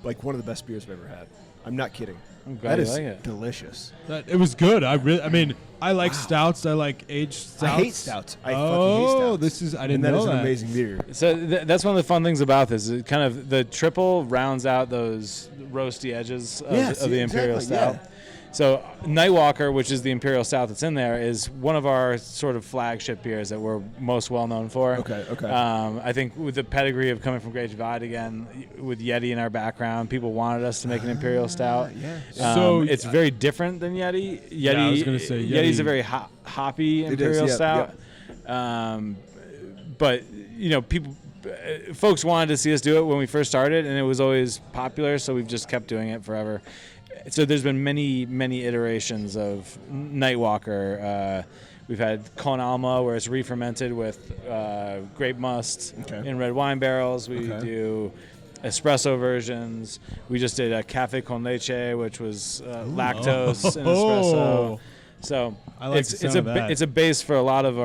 Speaker 1: like one of the best beers I've ever had. I'm not kidding.
Speaker 2: I'm glad
Speaker 1: That
Speaker 2: you
Speaker 1: is
Speaker 2: like it.
Speaker 1: delicious.
Speaker 3: It was good. I mean, I like stouts. I like aged stouts.
Speaker 1: I hate stouts. I fucking hate stouts.
Speaker 3: This is I
Speaker 1: and
Speaker 3: didn't
Speaker 1: that
Speaker 3: know
Speaker 1: is
Speaker 3: that.
Speaker 1: an amazing beer.
Speaker 2: So that's one of the fun things about this. Is kind of the triple rounds out those roasty edges of, of the Imperial
Speaker 1: exactly,
Speaker 2: Stout. So Nightwalker, which is the Imperial Stout that's in there, is one of our sort of flagship beers that we're most well known for.
Speaker 1: Okay.
Speaker 2: I think with the pedigree of coming from Great Divide again, with Yeti in our background, people wanted us to make an Imperial Stout.
Speaker 1: Yeah.
Speaker 3: So
Speaker 2: it's very different than Yeti.
Speaker 3: I was gonna say
Speaker 2: Yeti's
Speaker 3: Yeti-
Speaker 2: a very hoppy Imperial Stout. But folks wanted to see us do it when we first started, and it was always popular, so we've just kept doing it forever. So there's been many iterations of Nightwalker. We've had Con Alma, where it's re-fermented with grape must in red wine barrels. We do espresso versions. We just did a cafe con leche, which was lactose and espresso. So
Speaker 3: I like the sound of that.
Speaker 2: it's a base for a lot of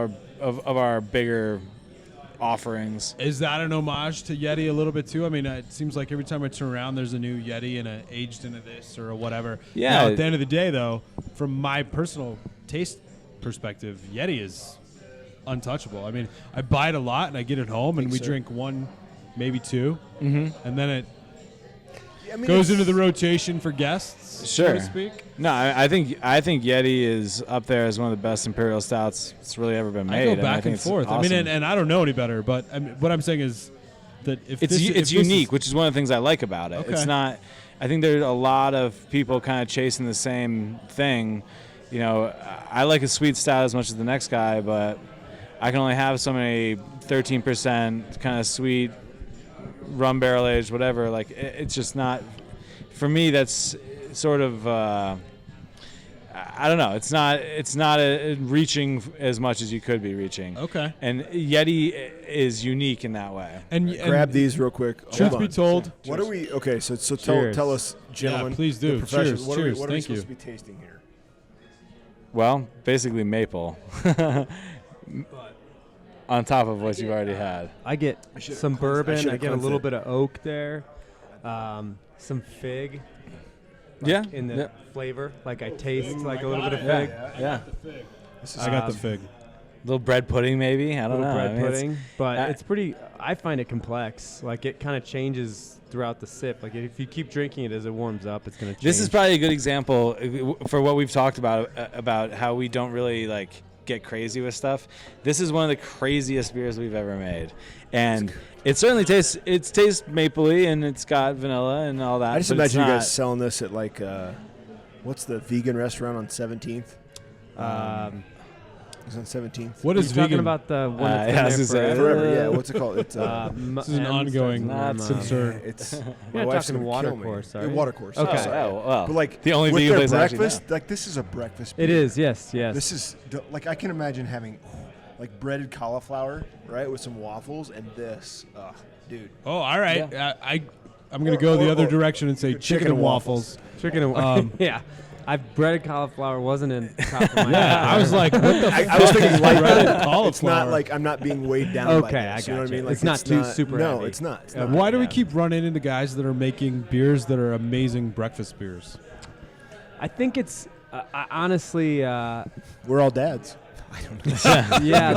Speaker 2: our bigger offerings.
Speaker 3: Is that an homage to Yeti a little bit too? I mean, it seems like every time I turn around, there's a new Yeti and a aged into this or whatever.
Speaker 2: Yeah.
Speaker 3: Now, at the end of the day, though, from my personal taste perspective, Yeti is untouchable. I mean, I buy it a lot and I get it home and we drink one, maybe two, and then it goes into the rotation for guests, so to speak.
Speaker 2: No, I think Yeti is up there as one of the best Imperial Stouts that's really ever been made.
Speaker 3: I go back
Speaker 2: think
Speaker 3: and
Speaker 2: it's
Speaker 3: forth.
Speaker 2: awesome.
Speaker 3: I mean, and I don't know any better, but what I'm saying is that if
Speaker 2: it's
Speaker 3: this
Speaker 2: unique,
Speaker 3: is,
Speaker 2: which is one of the things I like about it.
Speaker 3: Okay.
Speaker 2: It's not. I think there's a lot of people kind of chasing the same thing. I like a sweet stout as much as the next guy, but I can only have so many 13% kind of sweet rum barrel aged whatever. Like it's just not. For me, that's sort of. I don't know. It's not reaching as much as you could be reaching.
Speaker 3: Okay.
Speaker 2: And Yeti is unique in that way.
Speaker 3: And
Speaker 1: Grab these real quick.
Speaker 3: Truth
Speaker 1: Hold
Speaker 3: be
Speaker 1: on.
Speaker 3: told,
Speaker 1: What are we? Okay, so
Speaker 4: Cheers.
Speaker 1: tell us, gentlemen.
Speaker 3: Yeah, please
Speaker 1: the
Speaker 3: do.
Speaker 1: professionals,
Speaker 3: Cheers,
Speaker 1: What
Speaker 3: cheers.
Speaker 1: are we
Speaker 3: Thank
Speaker 1: supposed
Speaker 3: you.
Speaker 1: to be tasting here?
Speaker 2: Well, basically maple. On top of what you've already had.
Speaker 4: I get
Speaker 1: should've
Speaker 4: some
Speaker 1: cleansed- I
Speaker 4: bourbon. I
Speaker 1: should've
Speaker 4: get a
Speaker 1: cleansed
Speaker 4: little
Speaker 1: it.
Speaker 4: bit of oak there. Some fig.
Speaker 2: Yeah.
Speaker 4: In the
Speaker 2: Yeah.
Speaker 4: flavor, like I taste like a little bit of
Speaker 2: Yeah.
Speaker 4: fig.
Speaker 2: Yeah.
Speaker 3: I got the fig.
Speaker 2: Little bread pudding, maybe. I don't
Speaker 4: Little
Speaker 2: know.
Speaker 4: bread
Speaker 2: I mean,
Speaker 4: pudding, but
Speaker 2: uh,
Speaker 4: it's pretty. I find it complex. Like it kind of changes throughout the sip. Like if you keep drinking it as it warms up, it's gonna change.
Speaker 2: This is probably a good example for what we've talked about how we don't really get crazy with stuff. This is one of the craziest beers we've ever made, and it certainly tastes mapley and it's got vanilla and all that.
Speaker 1: I just
Speaker 2: but it's
Speaker 1: imagine you
Speaker 2: not-
Speaker 1: guys selling this at what's the vegan restaurant on 17th? It's on 17th.
Speaker 3: What
Speaker 4: Are
Speaker 3: is
Speaker 4: you talking
Speaker 3: vegan?
Speaker 4: about the one that's
Speaker 2: yeah, I
Speaker 4: this
Speaker 2: was gonna say,
Speaker 1: Forever, yeah. What's it called? It's
Speaker 3: This is an ongoing concern.
Speaker 1: It's
Speaker 4: You're
Speaker 1: my
Speaker 4: not
Speaker 1: wife's
Speaker 4: talking
Speaker 1: gonna kill me.
Speaker 4: Watercourse, are
Speaker 1: Yeah,
Speaker 4: you?
Speaker 1: Watercourse.
Speaker 4: Okay.
Speaker 1: Sorry.
Speaker 2: Oh, well.
Speaker 1: But like
Speaker 2: the only
Speaker 1: with
Speaker 2: vegan
Speaker 1: their
Speaker 2: place I actually
Speaker 1: breakfast,
Speaker 2: know.
Speaker 1: like this is a breakfast beer.
Speaker 4: It is. Yes.
Speaker 1: This is like I can imagine having like breaded cauliflower, right, with some waffles and this. Dude.
Speaker 3: Oh, all right.
Speaker 2: Yeah.
Speaker 3: I'm going to go the
Speaker 1: or-
Speaker 3: other
Speaker 1: or
Speaker 3: direction and say chicken and waffles.
Speaker 4: Chicken and yeah. Breaded cauliflower wasn't in top of my
Speaker 3: Yeah, I was like, what the
Speaker 1: I was thinking like
Speaker 3: breaded
Speaker 1: It's
Speaker 3: cauliflower?
Speaker 1: not like I'm not being weighed down by
Speaker 4: Okay,
Speaker 1: this.
Speaker 4: I
Speaker 1: You know what I
Speaker 4: gotcha.
Speaker 1: mean? Like,
Speaker 4: It's not too super
Speaker 1: No,
Speaker 4: heavy.
Speaker 1: it's not. It's
Speaker 4: Yeah,
Speaker 1: not.
Speaker 3: Why do we
Speaker 4: Yeah.
Speaker 3: keep running into guys that are making beers that are amazing breakfast beers?
Speaker 4: I think it's honestly.
Speaker 1: We're all dads.
Speaker 4: Yeah.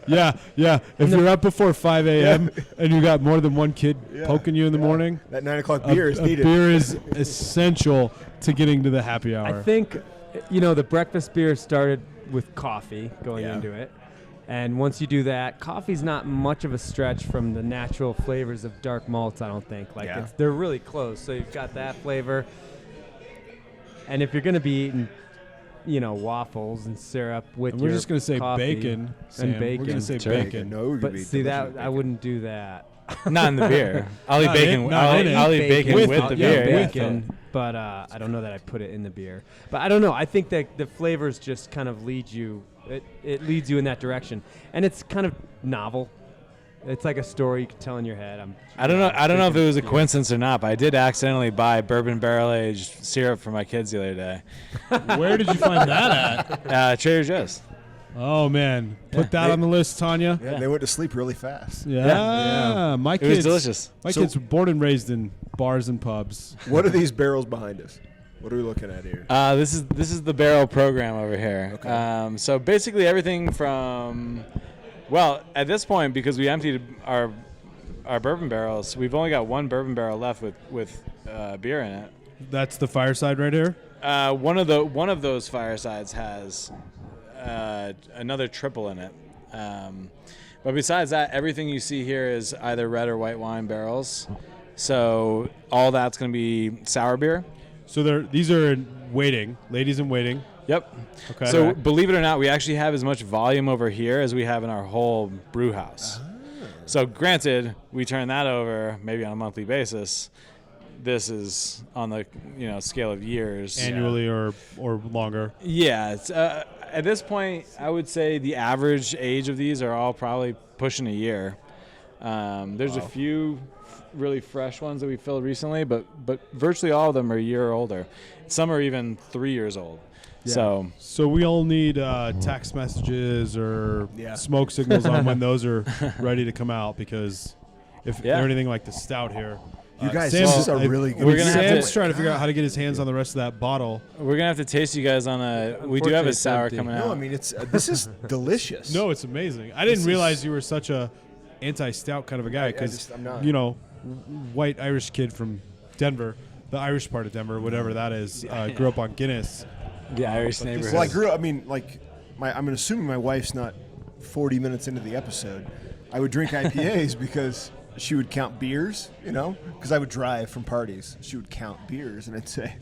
Speaker 4: That's,
Speaker 3: Yeah. If you're up before 5 a.m. and you got more than one kid poking you in the morning,
Speaker 1: That 9 o'clock beer is
Speaker 3: a
Speaker 1: needed.
Speaker 3: beer is essential to getting to the happy hour.
Speaker 4: I think, the breakfast beer started with coffee going
Speaker 1: Yeah.
Speaker 4: into it. And once you do that, coffee's not much of a stretch from the natural flavors of dark malts, I don't think. Like,
Speaker 1: Yeah.
Speaker 4: they're really close. So you've got that flavor. And if you're going to be eating waffles and syrup with
Speaker 3: And
Speaker 4: your
Speaker 3: we're just gonna say
Speaker 4: coffee
Speaker 3: bacon, Sam.
Speaker 4: and bacon.
Speaker 3: We're gonna say
Speaker 2: Sure.
Speaker 3: bacon.
Speaker 1: No, it would
Speaker 4: But
Speaker 1: be
Speaker 4: see
Speaker 1: delicious
Speaker 4: that I wouldn't do that.
Speaker 2: Not in the beer. I'll eat
Speaker 3: Not
Speaker 2: bacon.
Speaker 3: in- not in it.
Speaker 2: I'll eat bacon with the
Speaker 3: yeah,
Speaker 2: beer.
Speaker 3: with
Speaker 4: bacon, but I don't know that I put it in the beer. But I don't know. I think that the flavors just kind of lead you. It leads you in that direction, and it's kind of novel. It's like a story you can tell in your head.
Speaker 2: I don't know if it was a
Speaker 4: Yeah.
Speaker 2: coincidence or not, but I did accidentally buy bourbon barrel aged syrup for my kids the other day.
Speaker 3: Where did you find that at?
Speaker 2: Trader Joe's.
Speaker 3: Oh man, put that
Speaker 1: They-
Speaker 3: on the list, Tanya.
Speaker 1: Yeah, they went to sleep really fast.
Speaker 3: Yeah, my
Speaker 2: It
Speaker 3: kids.
Speaker 2: was delicious.
Speaker 3: My
Speaker 1: So-
Speaker 3: kids were born and raised in bars and pubs.
Speaker 1: What are these barrels behind us? What are we looking at here?
Speaker 2: This is the barrel program over here.
Speaker 1: Okay.
Speaker 2: So basically everything from, well, at this point, because we emptied our bourbon barrels, we've only got one bourbon barrel left with beer in it.
Speaker 3: That's the fireside right here.
Speaker 2: One of those firesides has another triple in it. But besides that, everything you see here is either red or white wine barrels. So all that's going to be sour beer.
Speaker 3: So these are in waiting, ladies in waiting.
Speaker 2: Yep.
Speaker 3: Okay.
Speaker 2: So believe it or not, we actually have as much volume over here as we have in our whole brew house. So granted, we turn that over maybe on a monthly basis. This is on the scale of years.
Speaker 3: Annually or longer.
Speaker 2: Yeah. It's, at this point, I would say the average age of these are all probably pushing a year. There's a few really fresh ones that we filled recently, but virtually all of them are a year or older. Some are even 3 years old.
Speaker 3: Yeah. So we all need text messages or
Speaker 1: Yeah.
Speaker 3: smoke signals on when those are ready to come out, because if
Speaker 2: Yeah.
Speaker 3: they're anything like the stout here.
Speaker 1: You guys,
Speaker 3: Sam's,
Speaker 1: this is a really good.
Speaker 2: we're gonna have
Speaker 3: Sam's
Speaker 2: to-
Speaker 3: trying to figure out how to get his hands on the rest of that bottle.
Speaker 2: We're gonna have to taste you guys on a. We do have
Speaker 4: Unfortunately,
Speaker 2: a
Speaker 4: it's
Speaker 2: sour
Speaker 4: empty.
Speaker 2: coming out.
Speaker 1: No, I mean it's this is delicious.
Speaker 3: No, it's amazing. I didn't
Speaker 1: This
Speaker 3: realize
Speaker 1: is-
Speaker 3: you were such a anti-stout kind of a guy, because
Speaker 1: I'm not.
Speaker 3: white Irish kid from Denver, the Irish part of Denver, whatever that is, grew up on Guinness.
Speaker 2: the Irish
Speaker 3: But this
Speaker 2: neighborhood.
Speaker 1: Well, I grew up. I mean, I'm assuming my wife's not 40 minutes into the episode. I would drink IPAs because she would count beers, because I would drive from parties. She would count beers, and I'd say,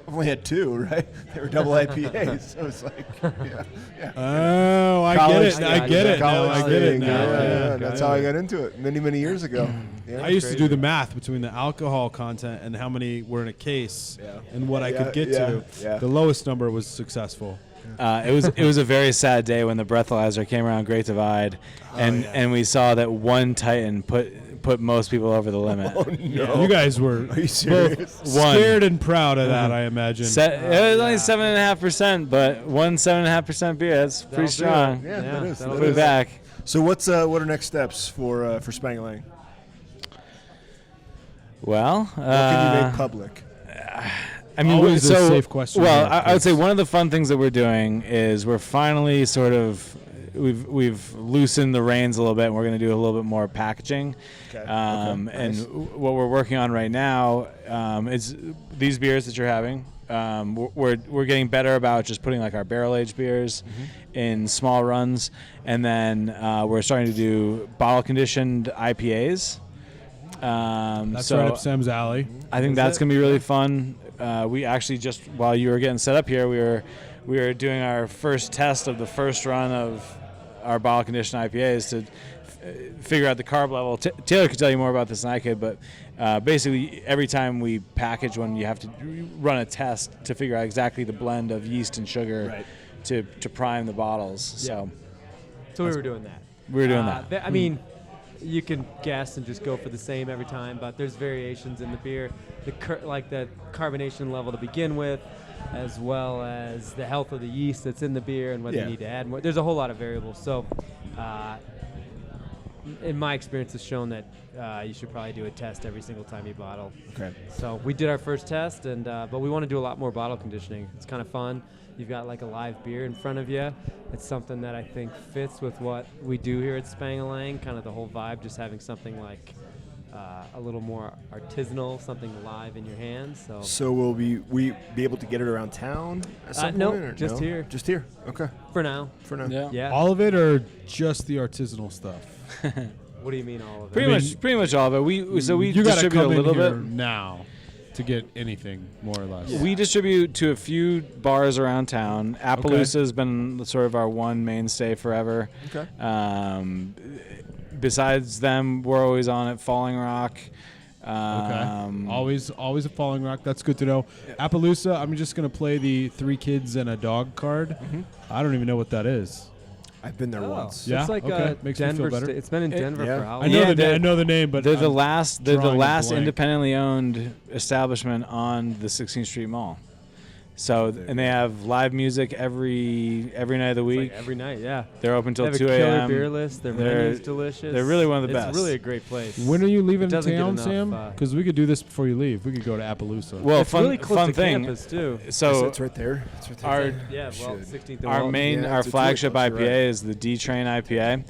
Speaker 1: I've only had two, right? They were double IPAs. So it's like, yeah.
Speaker 3: Oh, I
Speaker 1: College
Speaker 3: get it. I
Speaker 1: thing,
Speaker 3: get it now.
Speaker 1: college
Speaker 3: I get it
Speaker 1: thing,
Speaker 3: now.
Speaker 1: yeah,
Speaker 3: Yeah.
Speaker 1: That's how I got into it many years ago. Yeah.
Speaker 3: I used to do the math between the alcohol content and how many were in a case,
Speaker 1: Yeah.
Speaker 3: and what I could get to.
Speaker 1: Yeah.
Speaker 3: The lowest number was successful.
Speaker 2: It was a very sad day when the breathalyzer came around Great Divide, and we saw that one Titan put most people over the limit.
Speaker 1: Oh, no.
Speaker 3: You guys were
Speaker 1: Are you
Speaker 3: both
Speaker 1: serious?
Speaker 3: scared and proud of that, I imagine.
Speaker 2: It was only 7.5%, but 7.5% beer. That's pretty
Speaker 4: That'll do
Speaker 2: strong.
Speaker 1: Yeah, that is.
Speaker 4: that'll
Speaker 1: that
Speaker 2: Put
Speaker 1: is.
Speaker 2: it back.
Speaker 1: So what are next steps for Spangalang?
Speaker 2: Well,
Speaker 1: What can you make public?
Speaker 2: I mean,
Speaker 3: Always a safe question
Speaker 2: Well,
Speaker 3: here,
Speaker 2: I would say
Speaker 3: please.
Speaker 2: one of the fun things that we're doing is we're finally we've loosened the reins a little bit, and we're going to do a little bit more packaging.
Speaker 1: Okay.
Speaker 2: And
Speaker 1: Nice.
Speaker 2: what we're working on right now is these beers that you're having. We're getting better about just putting like our barrel aged beers in small runs, and then we're starting to do bottle conditioned IPAs.
Speaker 3: That's
Speaker 2: so
Speaker 3: right up Sam's alley.
Speaker 2: I think that's going to be really fun. We actually just while you were getting set up here, we were doing our first test of the first run of our bottle conditioned IPAs to figure out the carb level. Taylor could tell you more about this than I could, but basically every time we package one, you have to run a test to figure out exactly the blend of yeast and sugar
Speaker 1: Right.
Speaker 2: to prime the bottles. So
Speaker 4: So we were doing that.
Speaker 2: we were doing that.
Speaker 4: I mean, you can guess and just go for the same every time, but there's variations in the beer, like the carbonation level to begin with, as well as the health of the yeast that's in the beer and whether
Speaker 1: Yeah.
Speaker 4: you need to add more. There's a whole lot of variables. So, in my experience, has shown that you should probably do a test every single time you bottle.
Speaker 1: Okay.
Speaker 4: So we did our first test, and but we want to do a lot more bottle conditioning. It's kind of fun. You've got like a live beer in front of you. It's something that I think fits with what we do here at Spangalang, kind of the whole vibe, just having something like a little more artisanal, something live in your hands.
Speaker 1: So will we be able to get it around town at some
Speaker 4: no,
Speaker 1: point? Or
Speaker 4: just
Speaker 1: no?
Speaker 4: here.
Speaker 1: Just here. Okay.
Speaker 4: For now,
Speaker 1: For now.
Speaker 2: Yeah.
Speaker 4: yeah.
Speaker 3: All of it, or just the artisanal stuff?
Speaker 4: What do you mean all of it?
Speaker 2: Pretty much all of it. We
Speaker 3: You got to
Speaker 2: distribute
Speaker 3: come
Speaker 2: a little
Speaker 3: in here
Speaker 2: bit.
Speaker 3: now to get anything, more or less?
Speaker 2: We distribute to a few bars around town. Appaloosa has been sort of our one mainstay forever.
Speaker 1: Okay.
Speaker 2: Besides them, we're always on at Falling Rock.
Speaker 3: Always a Falling Rock. That's good to know. Appaloosa, I'm just going to play the 3 kids and a dog card. I don't even know what that is.
Speaker 1: I've been there once.
Speaker 3: Yeah?
Speaker 4: It's like
Speaker 3: Okay. Makes me feel
Speaker 4: Denver.
Speaker 3: better.
Speaker 4: It's been in Denver
Speaker 1: yeah.
Speaker 4: for how
Speaker 3: I
Speaker 4: long?
Speaker 3: know,
Speaker 2: Yeah,
Speaker 3: I know the name, but
Speaker 2: they're the
Speaker 3: I'm
Speaker 2: last
Speaker 3: drawing a blank.
Speaker 2: independently owned establishment on the 16th Street Mall. So and they have live music every night of the
Speaker 4: It's
Speaker 2: week.
Speaker 4: like every night, yeah.
Speaker 2: They're open
Speaker 4: They
Speaker 2: till
Speaker 4: have
Speaker 2: 2
Speaker 4: a killer
Speaker 2: a.m.
Speaker 4: beer list. Their
Speaker 2: They're-
Speaker 4: menu's delicious.
Speaker 2: they're really one of the
Speaker 4: It's
Speaker 2: best.
Speaker 4: really a great place.
Speaker 3: When are you leaving
Speaker 4: It doesn't get
Speaker 3: town,
Speaker 4: enough,
Speaker 3: Sam? Because we could do this before you leave. We could go to Appaloosa.
Speaker 2: Well,
Speaker 4: it's
Speaker 2: fun
Speaker 4: really close
Speaker 2: fun
Speaker 4: to
Speaker 2: thing.
Speaker 4: campus too.
Speaker 2: So
Speaker 1: it's right there. It's right there.
Speaker 2: our
Speaker 4: Yeah, well,
Speaker 1: Should.
Speaker 4: 16th and
Speaker 2: our
Speaker 4: Walton.
Speaker 2: main
Speaker 1: Yeah,
Speaker 2: our
Speaker 1: it's really
Speaker 2: flagship
Speaker 1: close,
Speaker 2: IPA
Speaker 1: you're right.
Speaker 2: is the D Train IPA.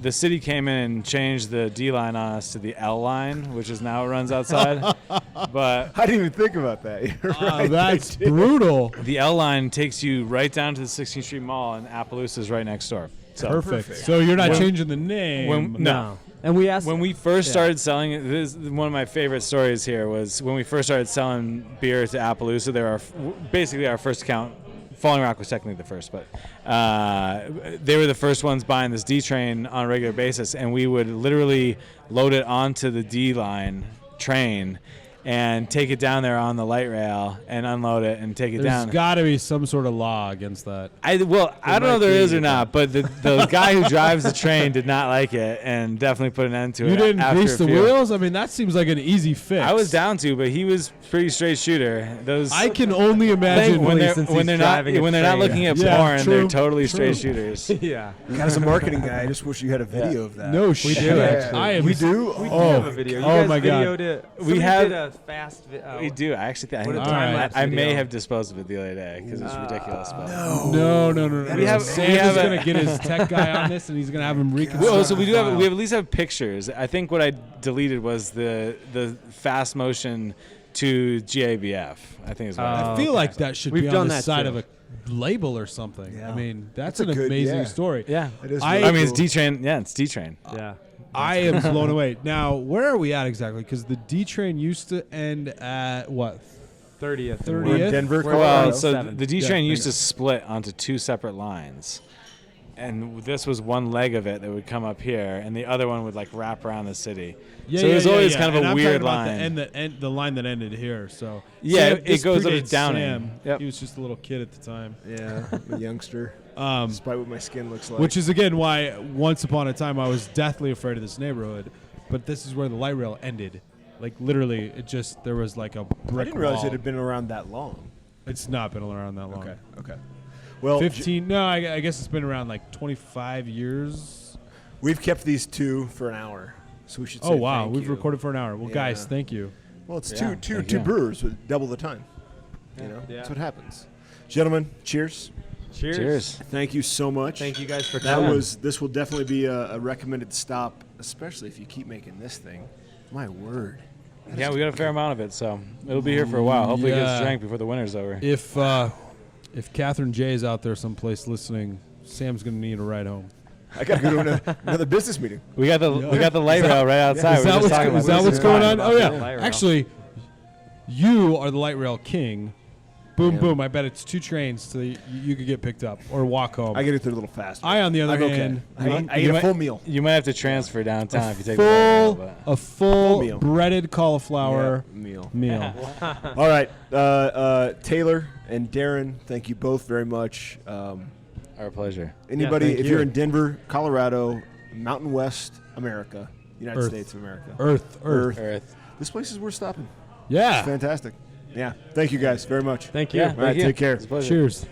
Speaker 2: The city came in and changed the D line on us to the L line, which is now what runs outside. But
Speaker 1: I didn't even think about that. You're right.
Speaker 3: That's
Speaker 1: they did.
Speaker 3: brutal.
Speaker 2: the L line takes you right down to the 16th Street Mall, and Appaloosa is right next door. So
Speaker 3: Perfect. So you're not
Speaker 2: When-
Speaker 3: changing the name.
Speaker 2: No.
Speaker 4: And we asked
Speaker 2: When we first started selling it, this is one of my favorite stories here was when we first started selling beer to Appaloosa. They were basically our first account. Falling Rock was technically the first, but they were the first ones buying this D train on a regular basis, and we would literally load it onto the D line train and take it down there on the light rail and unload it and take it
Speaker 3: There's
Speaker 2: down.
Speaker 3: got to be some sort of law against that.
Speaker 2: I don't know if there is or not, but the guy who drives the train did not like it and definitely put an end to it.
Speaker 3: You didn't
Speaker 2: after
Speaker 3: grease
Speaker 2: a
Speaker 3: the
Speaker 2: few.
Speaker 3: wheels? I mean, that seems like an easy fix.
Speaker 2: I was down to, but he was pretty straight shooter. Those
Speaker 3: I can only imagine
Speaker 2: when they're
Speaker 4: since
Speaker 2: when
Speaker 4: he's
Speaker 2: they're not
Speaker 4: driving a
Speaker 2: when they're not
Speaker 4: train.
Speaker 2: looking at
Speaker 3: Yeah,
Speaker 2: porn,
Speaker 3: true,
Speaker 2: they're totally straight
Speaker 3: true.
Speaker 2: shooters.
Speaker 4: yeah.
Speaker 1: God, as a marketing guy, I just wish you had a video of that.
Speaker 3: No shit.
Speaker 4: do, actually.
Speaker 3: I am
Speaker 1: We do?
Speaker 4: We do
Speaker 3: Oh,
Speaker 4: have a video. You
Speaker 3: oh
Speaker 4: guys
Speaker 3: my God.
Speaker 4: videoed it.
Speaker 2: We
Speaker 4: Somebody
Speaker 2: have-
Speaker 4: did a fast
Speaker 2: We do. I actually think
Speaker 4: What a
Speaker 2: I,
Speaker 3: time-lapse
Speaker 2: I may
Speaker 4: video.
Speaker 2: have disposed of it the other day because it's ridiculous. But.
Speaker 3: No.
Speaker 2: We have-
Speaker 3: Sam
Speaker 2: we have
Speaker 3: is
Speaker 2: a-
Speaker 3: going to get his tech guy on this, and he's going to have him reconstruct.
Speaker 2: Well, so we do have
Speaker 3: the
Speaker 2: we at least have pictures. I think what I deleted was the fast motion to GABF. I think is what.
Speaker 3: I feel like that should
Speaker 4: We've
Speaker 3: be on
Speaker 4: done
Speaker 3: the
Speaker 4: that
Speaker 3: side
Speaker 4: too.
Speaker 3: of a label or something.
Speaker 1: Yeah.
Speaker 3: I mean, that's
Speaker 1: That's
Speaker 3: an
Speaker 1: a good-
Speaker 3: amazing
Speaker 1: yeah.
Speaker 3: story.
Speaker 2: yeah.
Speaker 1: It is
Speaker 3: I
Speaker 1: really
Speaker 2: I mean, it's
Speaker 1: cool.
Speaker 2: D train. Yeah, it's D train.
Speaker 4: Yeah.
Speaker 3: I am blown away. Now, where are we at exactly? Because the D train used to end at what?
Speaker 4: 30th.
Speaker 3: 30th?
Speaker 1: We're in Denver,
Speaker 4: We're
Speaker 1: Colorado.
Speaker 2: Well, so
Speaker 4: Seven.
Speaker 2: the D train
Speaker 3: Yeah,
Speaker 2: used to
Speaker 3: thanks.
Speaker 2: split onto 2 separate lines, and this was one leg of it that would come up here, and the other one would like wrap around the city. So it was always kind of
Speaker 3: And
Speaker 2: a
Speaker 3: I'm
Speaker 2: weird
Speaker 3: talking about
Speaker 2: line.
Speaker 3: the line that ended here. So
Speaker 2: Yeah,
Speaker 3: Sam,
Speaker 2: it
Speaker 3: this
Speaker 2: goes up to
Speaker 3: predates
Speaker 2: Downing.
Speaker 3: Sam.
Speaker 2: Yep.
Speaker 3: He was just a little kid at the time.
Speaker 1: Yeah, I'm a youngster. Despite what my skin looks like.
Speaker 3: Which is again why once upon a time I was deathly afraid of this neighborhood, but this is where the light rail ended. Like literally, it just there was like a brick
Speaker 1: I didn't realize
Speaker 3: wall.
Speaker 1: it had been around that long.
Speaker 3: It's not been around that long.
Speaker 1: Okay. Well,
Speaker 3: 15. No, I guess it's been around like 25 years.
Speaker 1: we've kept these 2 for an hour, so we should say
Speaker 3: Oh wow,
Speaker 1: thank
Speaker 3: we've
Speaker 1: you.
Speaker 3: recorded for an hour. Well, guys,
Speaker 1: Yeah.
Speaker 3: thank you.
Speaker 1: Well, it's
Speaker 2: Yeah,
Speaker 1: two
Speaker 2: thank you.
Speaker 1: brewers with double the time. You know,
Speaker 4: Yeah.
Speaker 1: that's what happens. Gentlemen, cheers.
Speaker 4: Cheers.
Speaker 2: Cheers.
Speaker 1: Thank you so much.
Speaker 4: Thank you guys for
Speaker 1: That
Speaker 4: coming.
Speaker 1: was. This will definitely be a recommended stop, especially if you keep making this thing. My word.
Speaker 2: Yeah, we got a fair amount of it, so it'll be here for a while. Hopefully, it
Speaker 3: Yeah.
Speaker 2: gets drank before the winter's over.
Speaker 3: If Catherine J is out there someplace listening, Sam's gonna need a ride home.
Speaker 1: I got to go to another business meeting.
Speaker 2: We got the light rail right outside.
Speaker 3: Is
Speaker 2: We
Speaker 3: that
Speaker 2: were just
Speaker 3: what's,
Speaker 2: talking
Speaker 3: is
Speaker 2: about
Speaker 3: that
Speaker 2: this.
Speaker 3: what's going on?
Speaker 4: About
Speaker 3: Oh
Speaker 4: the
Speaker 3: yeah.
Speaker 4: light rail.
Speaker 3: Actually, you are the light rail king. Boom,
Speaker 1: Damn.
Speaker 3: boom. I bet it's 2 trains so you could get picked up or walk home.
Speaker 1: I get it there a little faster.
Speaker 3: I, on the other
Speaker 1: I'm okay.
Speaker 3: hand,
Speaker 1: I eat a full meal.
Speaker 2: You might have to transfer downtown if you take the light rail, but.
Speaker 3: a full
Speaker 1: meal.
Speaker 3: breaded cauliflower
Speaker 1: Yeah, meal.
Speaker 3: meal.
Speaker 1: All right, Taylor and Darren, thank you both very much.
Speaker 2: Our pleasure.
Speaker 1: Anybody,
Speaker 4: thank
Speaker 1: if
Speaker 4: you.
Speaker 1: you're in Denver, Colorado, Mountain West America, United
Speaker 3: Earth.
Speaker 1: States of America,
Speaker 3: Earth.
Speaker 2: Earth.
Speaker 1: this place is worth stopping.
Speaker 3: Yeah.
Speaker 1: It's fantastic. Yeah, thank you guys very much.
Speaker 4: Thank you.
Speaker 2: Yeah,
Speaker 1: All right,
Speaker 2: thank you.
Speaker 1: take care.
Speaker 2: It's a pleasure.
Speaker 3: Cheers.